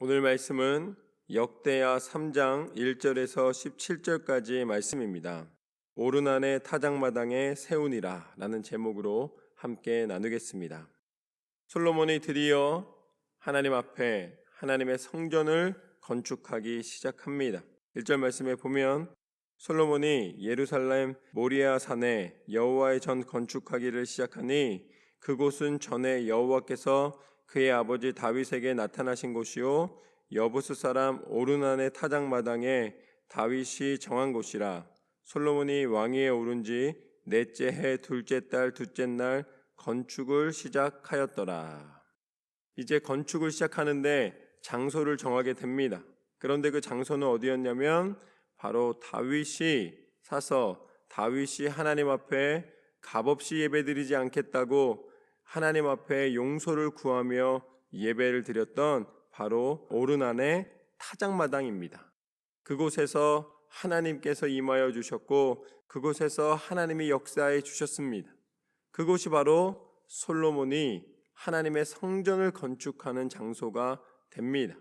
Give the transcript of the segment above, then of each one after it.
오늘 말씀은 역대하 3장 1절에서 17절까지 말씀입니다. 오르난의 타작마당에 세우니라 라는 제목으로 함께 나누겠습니다. 솔로몬이 드디어 하나님 앞에 하나님의 성전을 건축하기 시작합니다. 1절 말씀에 보면 솔로몬이 예루살렘 모리아 산에 여호와의 전 건축하기를 시작하니 그곳은 전에 여호와께서 그의 아버지 다윗에게 나타나신 곳이요 여부스 사람 오르난의 타작마당에 다윗이 정한 곳이라. 솔로몬이 왕위에 오른 지 넷째 해 둘째 달 둘째 날 건축을 시작하였더라. 이제 건축을 시작하는데 장소를 정하게 됩니다. 그런데 그 장소는 어디였냐면 바로 다윗이 사서 다윗이 하나님 앞에 값없이 예배드리지 않겠다고 하나님 앞에 용서를 구하며 예배를 드렸던 바로 오르난의 타작마당입니다. 그곳에서 하나님께서 임하여 주셨고 그곳에서 하나님이 역사해 주셨습니다. 그곳이 바로 솔로몬이 하나님의 성전을 건축하는 장소가 됩니다.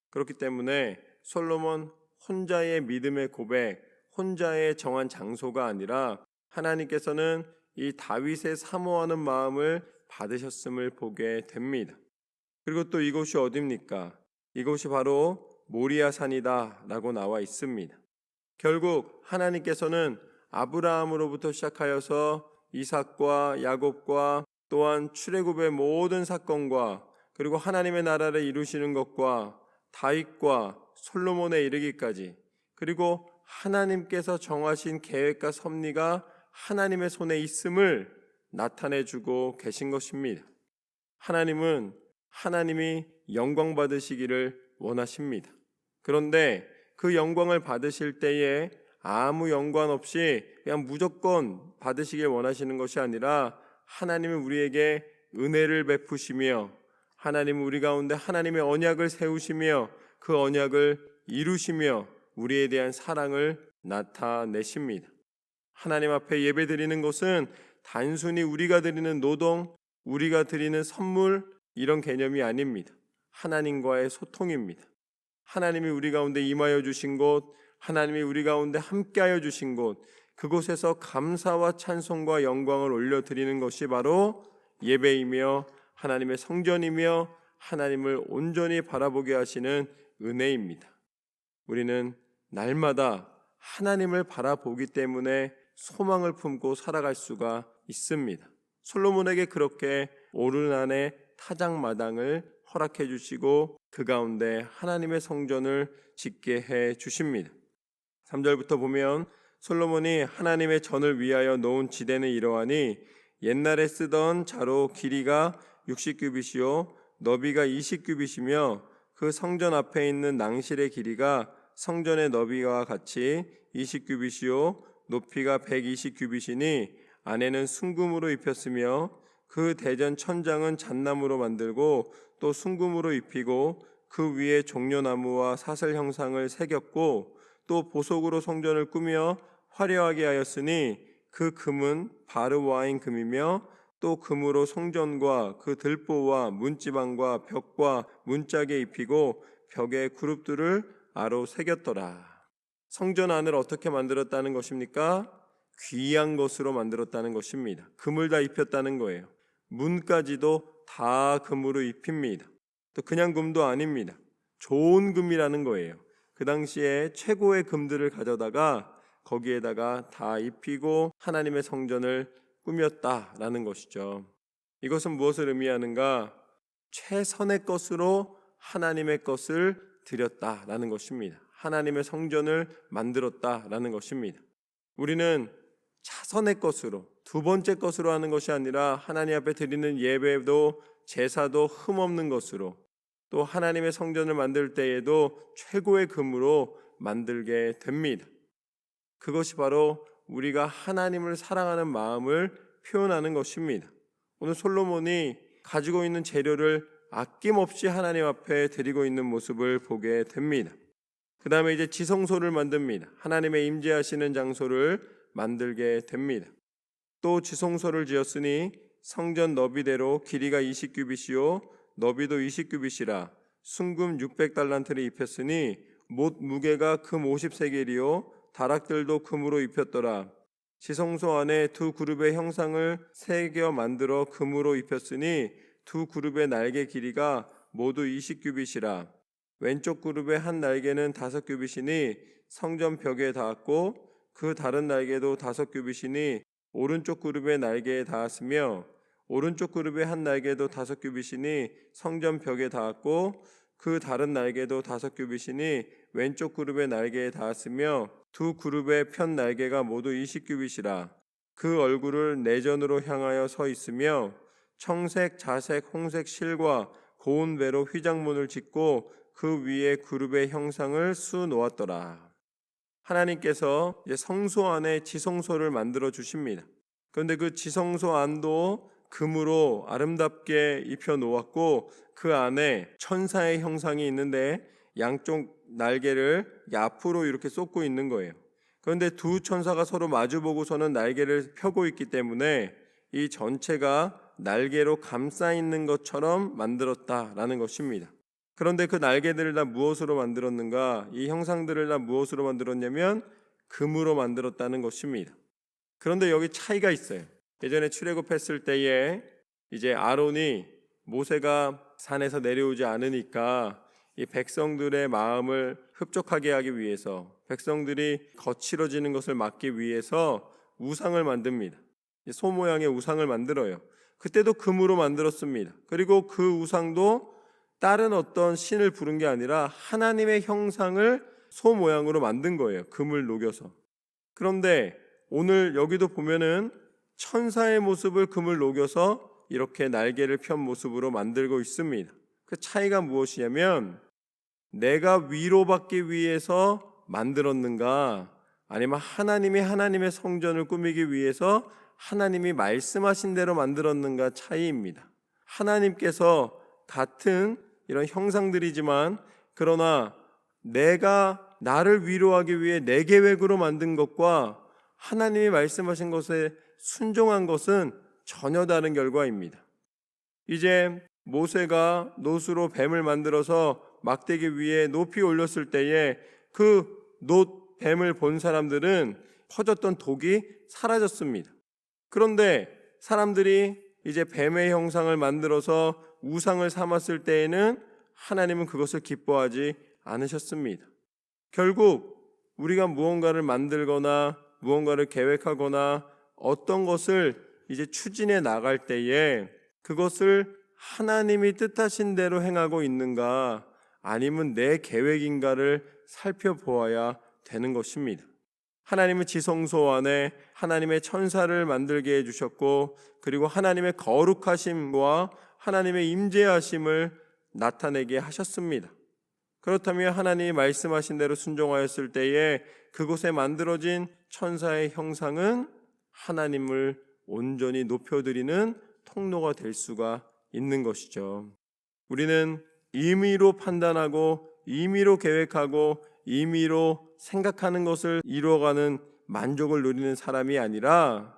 그렇기 때문에 솔로몬 혼자의 믿음의 고백, 혼자의 정한 장소가 아니라 하나님께서는 이 다윗의 사모하는 마음을 받으셨음을 보게 됩니다. 그리고 또 이곳이 어디입니까? 이곳이 바로 모리아산이다 라고 나와 있습니다. 결국 하나님께서는 아브라함으로부터 시작하여서 이삭과 야곱과 또한 출애굽의 모든 사건과 그리고 하나님의 나라를 이루시는 것과 다윗과 솔로몬에 이르기까지 그리고 하나님께서 정하신 계획과 섭리가 하나님의 손에 있음을 나타내주고 계신 것입니다. 하나님은 하나님이 영광 받으시기를 원하십니다. 그런데 그 영광을 받으실 때에 아무 연관 없이 그냥 무조건 받으시길 원하시는 것이 아니라 하나님은 우리에게 은혜를 베푸시며 하나님은 우리 가운데 하나님의 언약을 세우시며 그 언약을 이루시며 우리에 대한 사랑을 나타내십니다. 하나님 앞에 예배드리는 것은 단순히 우리가 드리는 노동, 우리가 드리는 선물 이런 개념이 아닙니다. 하나님과의 소통입니다. 하나님이 우리 가운데 임하여 주신 곳, 하나님이 우리 가운데 함께하여 주신 곳, 그곳에서 감사와 찬송과 영광을 올려드리는 것이 바로 예배이며 하나님의 성전이며 하나님을 온전히 바라보게 하시는 은혜입니다. 우리는 날마다 하나님을 바라보기 때문에 소망을 품고 살아갈 수가 있습니다. 솔로몬에게 그렇게 오르난의 타작마당을 허락해 주시고 그 가운데 하나님의 성전을 짓게 해 주십니다. 3절부터 보면 솔로몬이 하나님의 전을 위하여 놓은 지대는 이러하니 옛날에 쓰던 자로 길이가 60규빗이요 너비가 20규빗이며 그 성전 앞에 있는 낭실의 길이가 성전의 너비와 같이 20규빗이요 높이가 120규빗이니 안에는 순금으로 입혔으며 그 대전 천장은 잣나무로 만들고 또 순금으로 입히고 그 위에 종려나무와 사슬 형상을 새겼고 또 보석으로 성전을 꾸며 화려하게 하였으니 그 금은 바르와인 금이며 또 금으로 성전과 그 들보와 문지방과 벽과 문짝에 입히고 벽에 그룹들을 아로 새겼더라. 성전 안을 어떻게 만들었다는 것입니까? 귀한 것으로 만들었다는 것입니다. 금을 다 입혔다는 거예요. 문까지도 다 금으로 입힙니다. 또 그냥 금도 아닙니다. 좋은 금이라는 거예요. 그 당시에 최고의 금들을 가져다가 거기에다가 다 입히고 하나님의 성전을 꾸몄다라는 것이죠. 이것은 무엇을 의미하는가? 최선의 것으로 하나님의 것을 드렸다라는 것입니다. 하나님의 성전을 만들었다라는 것입니다. 우리는 차선의 것으로 두 번째 것으로 하는 것이 아니라 하나님 앞에 드리는 예배도 제사도 흠없는 것으로 또 하나님의 성전을 만들 때에도 최고의 금으로 만들게 됩니다. 그것이 바로 우리가 하나님을 사랑하는 마음을 표현하는 것입니다. 오늘 솔로몬이 가지고 있는 재료를 아낌없이 하나님 앞에 드리고 있는 모습을 보게 됩니다. 그 다음에 이제 지성소를 만듭니다. 하나님의 임재하시는 장소를 만들게 됩니다. 또 지성소를 지었으니 성전 너비대로 길이가 20규빗이요 너비도 20규빗이라 순금 600달란트를 입혔으니 못 무게가 금 50세겔이요 다락들도 금으로 입혔더라. 지성소 안에 두 그룹의 형상을 새겨 만들어 금으로 입혔으니 두 그룹의 날개 길이가 모두 20규빗이라. 왼쪽 그룹의 한 날개는 5규빗이니 성전 벽에 닿았고 그 다른 날개도 5규빗이니 오른쪽 그룹의 날개에 닿았으며 오른쪽 그룹의 한 날개도 5규빗이니 성전 벽에 닿았고 그 다른 날개도 5규빗이니 왼쪽 그룹의 날개에 닿았으며 두 그룹의 편 날개가 모두 20규빗이라. 그 얼굴을 내전으로 향하여 서 있으며 청색, 자색, 홍색 실과 고운 배로 휘장문을 짓고 그 위에 그룹의 형상을 수 놓았더라. 하나님께서 이제 성소 안에 지성소를 만들어 주십니다. 그런데 그 지성소 안도 금으로 아름답게 입혀 놓았고 그 안에 천사의 형상이 있는데 양쪽 날개를 앞으로 이렇게 쏟고 있는 거예요. 그런데 두 천사가 서로 마주보고서는 날개를 펴고 있기 때문에 이 전체가 날개로 감싸 있는 것처럼 만들었다라는 것입니다. 그런데 그 날개들을 다 무엇으로 만들었는가? 이 형상들을 다 무엇으로 만들었냐면 금으로 만들었다는 것입니다. 그런데 여기 차이가 있어요. 예전에 출애굽했을 때에 이제 아론이 모세가 산에서 내려오지 않으니까 이 백성들의 마음을 흡족하게 하기 위해서 백성들이 거칠어지는 것을 막기 위해서 우상을 만듭니다. 소 모양의 우상을 만들어요. 그때도 금으로 만들었습니다. 그리고 그 우상도 다른 어떤 신을 부른 게 아니라 하나님의 형상을 소 모양으로 만든 거예요. 금을 녹여서. 그런데 오늘 여기도 보면은 천사의 모습을 금을 녹여서 이렇게 날개를 편 모습으로 만들고 있습니다. 그 차이가 무엇이냐면 내가 위로받기 위해서 만들었는가 아니면 하나님이 하나님의 성전을 꾸미기 위해서 하나님이 말씀하신 대로 만들었는가 차이입니다. 하나님께서 같은 이런 형상들이지만 그러나 내가 나를 위로하기 위해 내 계획으로 만든 것과 하나님이 말씀하신 것에 순종한 것은 전혀 다른 결과입니다. 이제 모세가 놋으로 뱀을 만들어서 막대기 위에 높이 올렸을 때에 그 놋 뱀을 본 사람들은 퍼졌던 독이 사라졌습니다. 그런데 사람들이 이제 뱀의 형상을 만들어서 우상을 삼았을 때에는 하나님은 그것을 기뻐하지 않으셨습니다. 결국 우리가 무언가를 만들거나 무언가를 계획하거나 어떤 것을 이제 추진해 나갈 때에 그것을 하나님이 뜻하신 대로 행하고 있는가 아니면 내 계획인가를 살펴보아야 되는 것입니다. 하나님은 지성소 안에 하나님의 천사를 만들게 해주셨고 그리고 하나님의 거룩하심과 하나님의 임재하심을 나타내게 하셨습니다. 그렇다면 하나님이 말씀하신 대로 순종하였을 때에 그곳에 만들어진 천사의 형상은 하나님을 온전히 높여드리는 통로가 될 수가 있는 것이죠. 우리는 임의로 판단하고 임의로 계획하고 임의로 생각하는 것을 이루어가는 만족을 누리는 사람이 아니라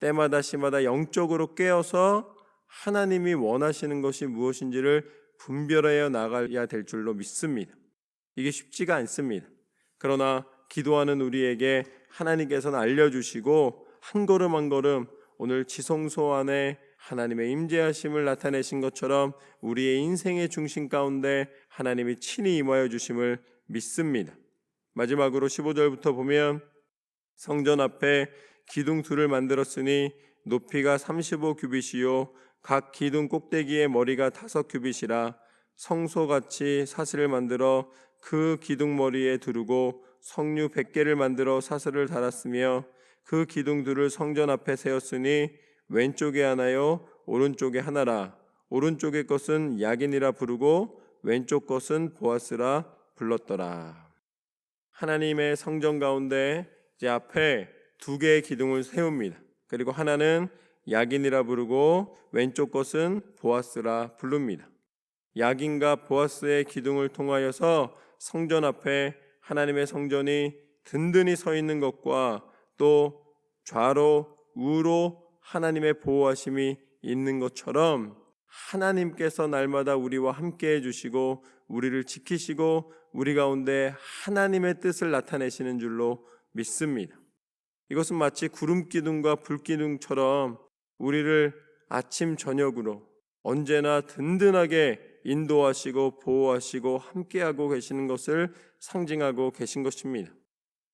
때마다 시마다 영적으로 깨어서 하나님이 원하시는 것이 무엇인지를 분별하여 나가야 될 줄로 믿습니다. 이게 쉽지가 않습니다. 그러나 기도하는 우리에게 하나님께서는 알려주시고 한 걸음 한 걸음 오늘 지성소 안에 하나님의 임재하심을 나타내신 것처럼 우리의 인생의 중심 가운데 하나님이 친히 임하여 주심을 믿습니다. 마지막으로 15절부터 보면 성전 앞에 기둥 둘을 만들었으니 높이가 35규빗이요 각 기둥 꼭대기의 머리가 5규빗이라 성소같이 사슬을 만들어 그 기둥 머리에 두르고 석류 100개를 만들어 사슬을 달았으며 그 기둥 둘을 성전 앞에 세웠으니 왼쪽에 하나요 오른쪽에 하나라. 오른쪽의 것은 야긴이라 부르고 왼쪽 것은 보아스라 불렀더라. 하나님의 성전 가운데 이제 앞에 2개의 기둥을 세웁니다. 그리고 하나는 야긴이라 부르고 왼쪽 것은 보아스라 부릅니다. 야긴과 보아스의 기둥을 통하여서 성전 앞에 하나님의 성전이 든든히 서 있는 것과 또 좌로 우로 하나님의 보호하심이 있는 것처럼 하나님께서 날마다 우리와 함께 해주시고 우리를 지키시고 우리 가운데 하나님의 뜻을 나타내시는 줄로 믿습니다. 이것은 마치 구름기둥과 불기둥처럼 우리를 아침 저녁으로 언제나 든든하게 인도하시고 보호하시고 함께하고 계시는 것을 상징하고 계신 것입니다.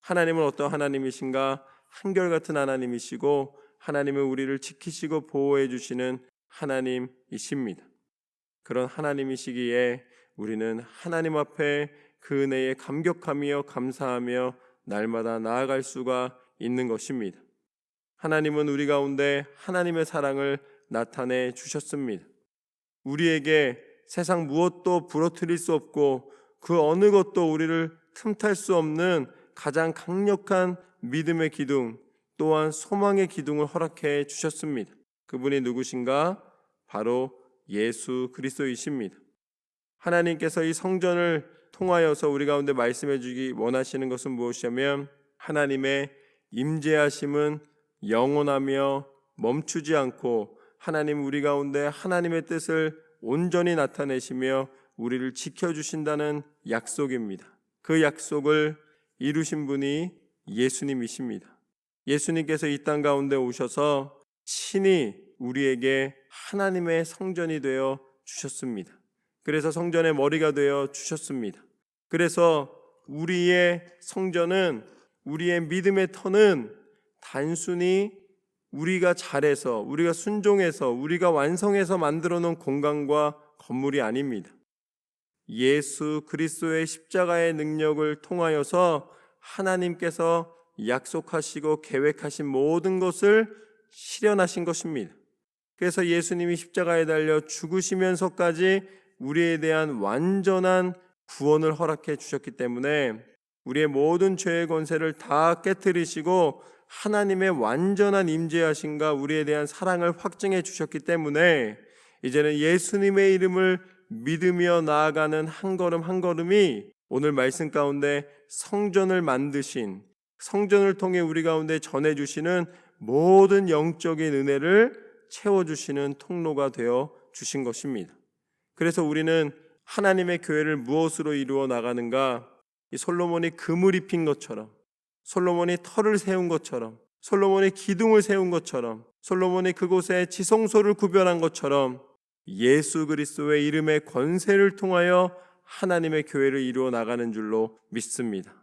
하나님은 어떤 하나님이신가? 한결같은 하나님이시고 하나님은 우리를 지키시고 보호해 주시는 하나님이십니다. 그런 하나님이시기에 우리는 하나님 앞에 그 은혜에 감격하며 감사하며 날마다 나아갈 수가 있는 것입니다. 하나님은 우리 가운데 하나님의 사랑을 나타내 주셨습니다. 우리에게 세상 무엇도 부러뜨릴 수 없고 그 어느 것도 우리를 틈탈 수 없는 가장 강력한 믿음의 기둥, 또한 소망의 기둥을 허락해 주셨습니다. 그분이 누구신가? 바로 예수 그리스도이십니다. 하나님께서 이 성전을 통하여서 우리 가운데 말씀해 주기 원하시는 것은 무엇이냐면 하나님의 임재하심은 영원하며 멈추지 않고 하나님 우리 가운데 하나님의 뜻을 온전히 나타내시며 우리를 지켜주신다는 약속입니다. 그 약속을 이루신 분이 예수님이십니다. 예수님께서 이 땅 가운데 오셔서 친히 우리에게 하나님의 성전이 되어 주셨습니다. 그래서 성전의 머리가 되어 주셨습니다. 그래서 우리의 성전은, 우리의 믿음의 터는 단순히 우리가 잘해서, 우리가 순종해서, 우리가 완성해서 만들어 놓은 공간과 건물이 아닙니다. 예수 그리스도의 십자가의 능력을 통하여서 하나님께서 약속하시고 계획하신 모든 것을 실현하신 것입니다. 그래서 예수님이 십자가에 달려 죽으시면서까지 우리에 대한 완전한 구원을 허락해 주셨기 때문에 우리의 모든 죄의 권세를 다 깨뜨리시고 하나님의 완전한 임재하심과 우리에 대한 사랑을 확증해 주셨기 때문에 이제는 예수님의 이름을 믿으며 나아가는 한 걸음 한 걸음이 오늘 말씀 가운데 성전을 만드신, 성전을 통해 우리 가운데 전해주시는 모든 영적인 은혜를 채워주시는 통로가 되어 주신 것입니다. 그래서 우리는 하나님의 교회를 무엇으로 이루어 나가는가? 이 솔로몬이 금을 입힌 것처럼, 솔로몬이 터를 세운 것처럼, 솔로몬이 기둥을 세운 것처럼, 솔로몬이 그곳에 지성소를 구별한 것처럼 예수 그리스도의 이름의 권세를 통하여 하나님의 교회를 이루어 나가는 줄로 믿습니다.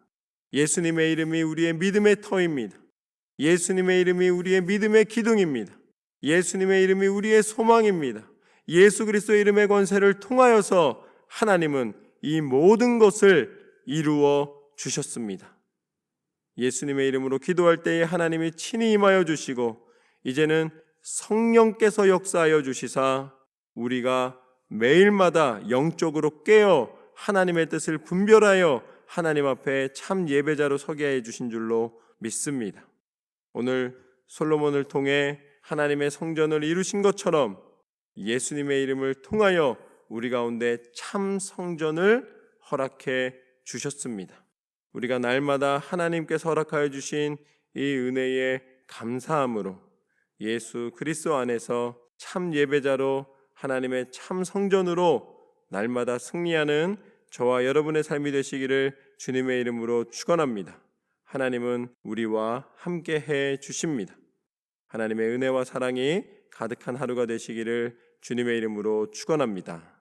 예수님의 이름이 우리의 믿음의 터입니다. 예수님의 이름이 우리의 믿음의 기둥입니다. 예수님의 이름이 우리의 소망입니다. 예수 그리스도의 이름의 권세를 통하여서 하나님은 이 모든 것을 이루어 주셨습니다. 예수님의 이름으로 기도할 때에 하나님이 친히 임하여 주시고 이제는 성령께서 역사하여 주시사 우리가 매일마다 영적으로 깨어 하나님의 뜻을 분별하여 하나님 앞에 참 예배자로 서게 해 주신 줄로 믿습니다. 오늘 솔로몬을 통해 하나님의 성전을 이루신 것처럼 예수님의 이름을 통하여 우리 가운데 참 성전을 허락해 주셨습니다. 우리가 날마다 하나님께서 허락하여 주신 이 은혜에 감사함으로 예수 그리스도 안에서 참 예배자로 하나님의 참 성전으로 날마다 승리하는 저와 여러분의 삶이 되시기를 주님의 이름으로 축원합니다. 하나님은 우리와 함께 해 주십니다. 하나님의 은혜와 사랑이 가득한 하루가 되시기를 주님의 이름으로 축원합니다.